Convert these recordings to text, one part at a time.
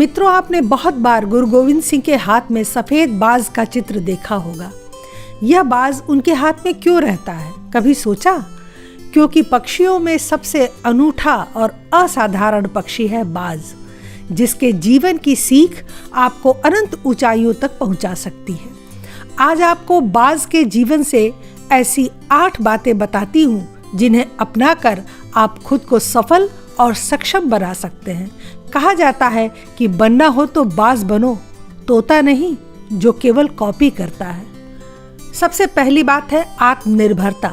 मित्रों, आपने बहुत बार गुरु गोविंद सिंह के हाथ में सफेद बाज का चित्र देखा होगा। यह बाज उनके हाथ में क्यों रहता है, कभी सोचा? क्योंकि पक्षियों में सबसे अनूठा और असाधारण पक्षी है बाज, जिसके जीवन की सीख आपको अनंत ऊंचाइयों तक पहुंचा सकती है। आज आपको बाज के जीवन से ऐसी 8 बातें बताती हूँ जिन्हें अपनाकर आप खुद को सफल और सक्षम बना सकते हैं। कहा जाता है कि बनना हो तो बाज बनो, तोता नहीं जो केवल कॉपी करता है। सबसे पहली बात है आत्मनिर्भरता।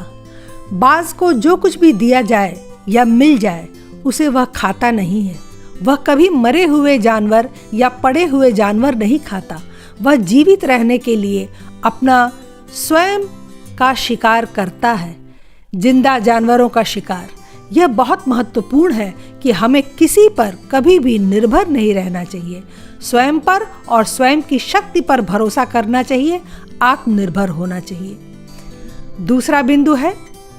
बाज को जो कुछ भी दिया जाए या मिल जाए उसे वह खाता नहीं है। वह कभी मरे हुए जानवर या पड़े हुए जानवर नहीं खाता। वह जीवित रहने के लिए अपना स्वयं का शिकार करता है, जिंदा जानवरों का शिकार। यह बहुत महत्वपूर्ण है कि हमें किसी पर कभी भी निर्भर नहीं रहना चाहिए। स्वयं पर और स्वयं की शक्ति पर भरोसा करना चाहिए, आत्मनिर्भर होना चाहिए। दूसरा बिंदु है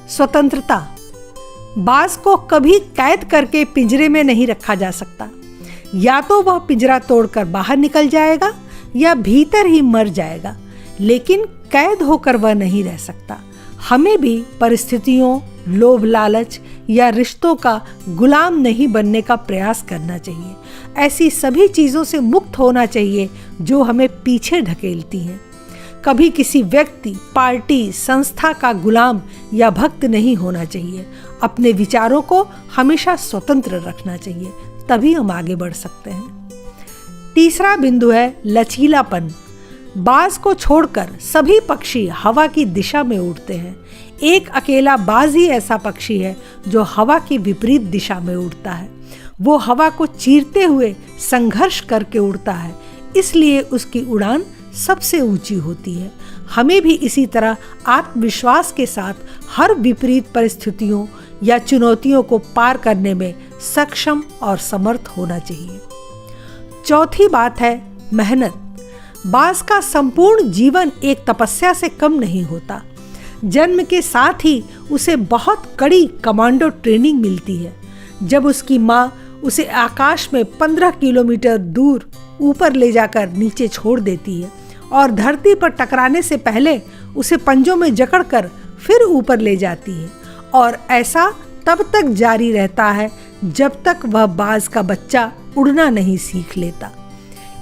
स्वतंत्रता। बाज को कभी कैद करके पिंजरे में नहीं रखा जा सकता। या तो वह पिंजरा तोड़कर बाहर निकल जाएगा या भीतर ही मर जाएगा, लेकिन कैद होकर वह नहीं रह सकता। हमें भी परिस्थितियों, लोभ लालच या रिश्तों का गुलाम नहीं बनने का प्रयास करना चाहिए। ऐसी सभी चीज़ों से मुक्त होना चाहिए जो हमें पीछे ढकेलती हैं। कभी किसी व्यक्ति, पार्टी, संस्था का गुलाम या भक्त नहीं होना चाहिए। अपने विचारों को हमेशा स्वतंत्र रखना चाहिए, तभी हम आगे बढ़ सकते हैं। तीसरा बिंदु है लचीलापन। बाज को छोड़कर सभी पक्षी हवा की दिशा में उड़ते हैं। एक अकेला बाज ही ऐसा पक्षी है जो हवा की विपरीत दिशा में उड़ता है। वो हवा को चीरते हुए संघर्ष करके उड़ता है, इसलिए उसकी उड़ान सबसे ऊंची होती है। हमें भी इसी तरह आत्मविश्वास के साथ हर विपरीत परिस्थितियों या चुनौतियों को पार करने में सक्षम और समर्थ होना चाहिए। चौथी बात है मेहनत। बाज का संपूर्ण जीवन एक तपस्या से कम नहीं होता। जन्म के साथ ही उसे बहुत कड़ी कमांडो ट्रेनिंग मिलती है। जब उसकी माँ उसे आकाश में 15 किलोमीटर दूर ऊपर ले जाकर नीचे छोड़ देती है और धरती पर टकराने से पहले उसे पंजों में जकड़कर फिर ऊपर ले जाती है, और ऐसा तब तक जारी रहता है जब तक वह बाज का बच्चा उड़ना नहीं सीख लेता।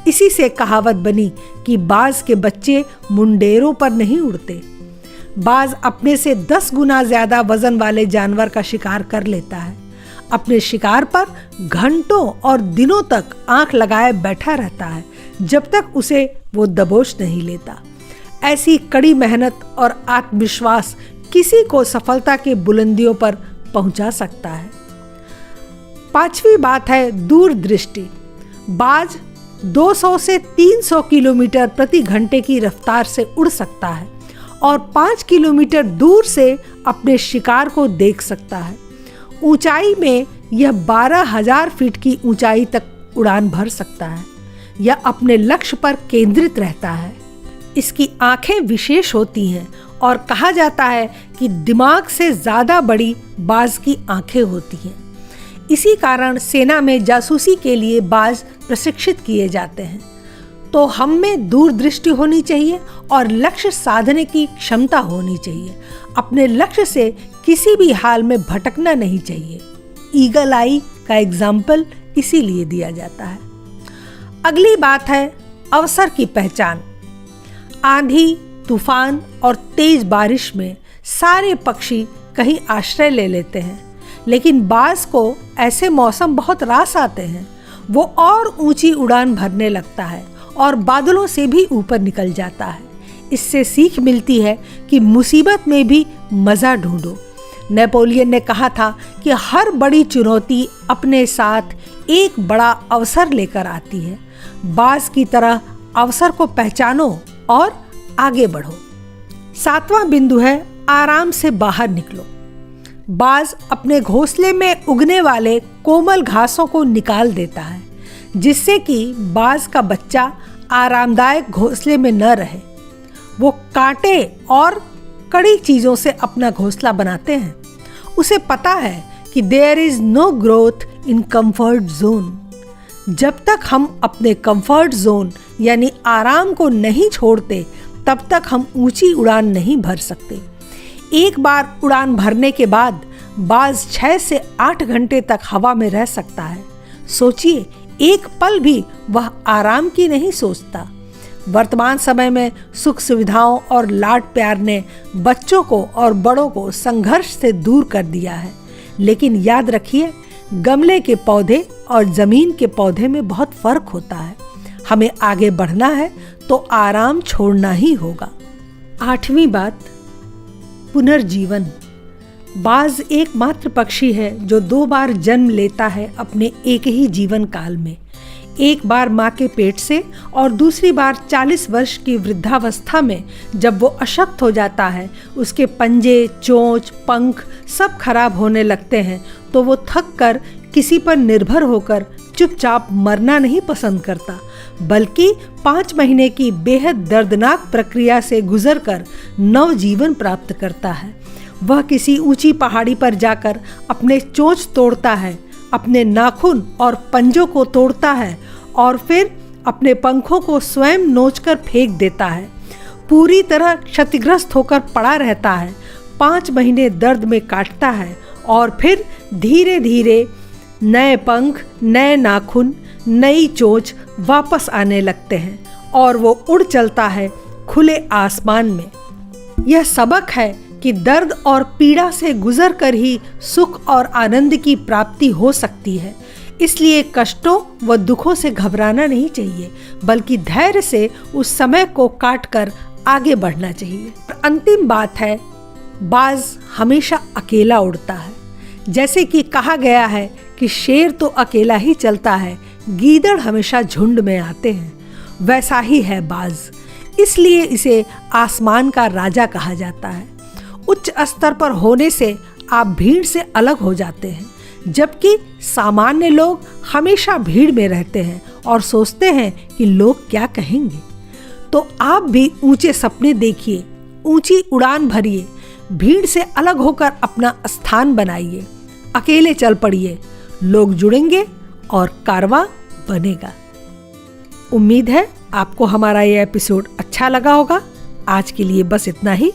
इसी से कहावत बनी कि बाज के बच्चे मुंडेरों पर नहीं उड़ते। बाज अपने से 10 गुना ज्यादा वजन वाले जानवर का शिकार कर लेता है। अपने शिकार पर घंटों और दिनों तक आंख लगाए बैठा रहता है जब तक उसे वो दबोच नहीं लेता। ऐसी कड़ी मेहनत और आत्मविश्वास किसी को सफलता के बुलंदियों पर पहुंचा सकता है। पांचवी बात है दूरदृष्टि। बाज 200 से 300 किलोमीटर प्रति घंटे की रफ्तार से उड़ सकता है और 5 किलोमीटर दूर से अपने शिकार को देख सकता है। ऊंचाई में यह 12,000 फीट की ऊंचाई तक उड़ान भर सकता है या अपने लक्ष्य पर केंद्रित रहता है। इसकी आंखें विशेष होती हैं और कहा जाता है कि दिमाग से ज़्यादा बड़ी बाज की आंखें होती हैं। इसी कारण सेना में जासूसी के लिए बाज प्रशिक्षित किए जाते हैं। तो हम में दूरदृष्टि होनी चाहिए और लक्ष्य साधने की क्षमता होनी चाहिए। अपने लक्ष्य से किसी भी हाल में भटकना नहीं चाहिए। ईगल आई का एग्जाम्पल इसीलिए दिया जाता है। अगली बात है अवसर की पहचान। आंधी, तूफान और तेज बारिश में सारे पक्षी कहीं आश्रय ले लेते हैं, लेकिन बाज को ऐसे मौसम बहुत रास आते हैं। वो और ऊंची उड़ान भरने लगता है और बादलों से भी ऊपर निकल जाता है। इससे सीख मिलती है कि मुसीबत में भी मज़ा ढूंढो। नेपोलियन ने कहा था कि हर बड़ी चुनौती अपने साथ एक बड़ा अवसर लेकर आती है। बाज की तरह अवसर को पहचानो और आगे बढ़ो। 7वां बिंदु है आराम से बाहर निकलो। बाज अपने घोंसले में उगने वाले कोमल घासों को निकाल देता है, जिससे कि बाज का बच्चा आरामदायक घोंसले में न रहे। वो कांटे और कड़ी चीज़ों से अपना घोंसला बनाते हैं। उसे पता है कि there is no growth in comfort zone. जब तक हम अपने कंफर्ट जोन यानी आराम को नहीं छोड़ते तब तक हम ऊंची उड़ान नहीं भर सकते। एक बार उड़ान भरने के बाद बाज 6 से 8 घंटे तक हवा में रह सकता है। सोचिए, एक पल भी वह आराम की नहीं सोचता। वर्तमान समय में सुख सुविधाओं और लाड प्यार ने बच्चों को और बड़ों को संघर्ष से दूर कर दिया है। लेकिन याद रखिए, गमले के पौधे और जमीन के पौधे में बहुत फर्क होता है। हमें आगे बढ़ना है तो आराम छोड़ना ही होगा। 8वीं बात, पुनर्जीवन। बाज एकमात्र पक्षी है जो 2 बार जन्म लेता है अपने एक ही जीवन काल में। एक बार माँ के पेट से और दूसरी बार 40 वर्ष की वृद्धावस्था में। जब वो अशक्त हो जाता है, उसके पंजे, चोंच, पंख सब खराब होने लगते हैं, तो वो थक कर किसी पर निर्भर होकर चुपचाप मरना नहीं पसंद करता, बल्कि 5 महीने की बेहद दर्दनाक प्रक्रिया से गुजरकर नव जीवन प्राप्त करता है। वह किसी ऊंची पहाड़ी पर जाकर अपने चोंच तोड़ता है, अपने नाखून और पंजों को तोड़ता है और फिर अपने पंखों को स्वयं नोचकर फेंक देता है। पूरी तरह क्षतिग्रस्त होकर पड़ा रहता है, 5 महीने दर्द में काटता है और फिर धीरे धीरे नए पंख, नए नाखून, नई चोंच वापस आने लगते हैं और वो उड़ चलता है खुले आसमान में। यह सबक है कि दर्द और पीड़ा से गुजर कर ही सुख और आनंद की प्राप्ति हो सकती है। इसलिए कष्टों व दुखों से घबराना नहीं चाहिए, बल्कि धैर्य से उस समय को काट कर आगे बढ़ना चाहिए। और अंतिम बात है, बाज हमेशा अकेला उड़ता है। जैसे कि कहा गया है कि शेर तो अकेला ही चलता है, गीदड़ हमेशा झुंड में आते हैं, वैसा ही है बाज। इसलिए इसे आसमान का राजा कहा जाता है। उच्च स्तर पर होने से आप भीड़ से अलग हो जाते हैं, जबकि सामान्य लोग हमेशा भीड़ में रहते हैं और सोचते हैं कि लोग क्या कहेंगे। तो आप भी ऊंचे सपने देखिए, ऊंची उड़ान भरिए, भीड़ से अलग होकर अपना स्थान बनाइए, अकेले चल पड़िए, लोग जुड़ेंगे और कारवां बनेगा। उम्मीद है आपको हमारा यह एपिसोड अच्छा लगा होगा। आज के लिए बस इतना ही।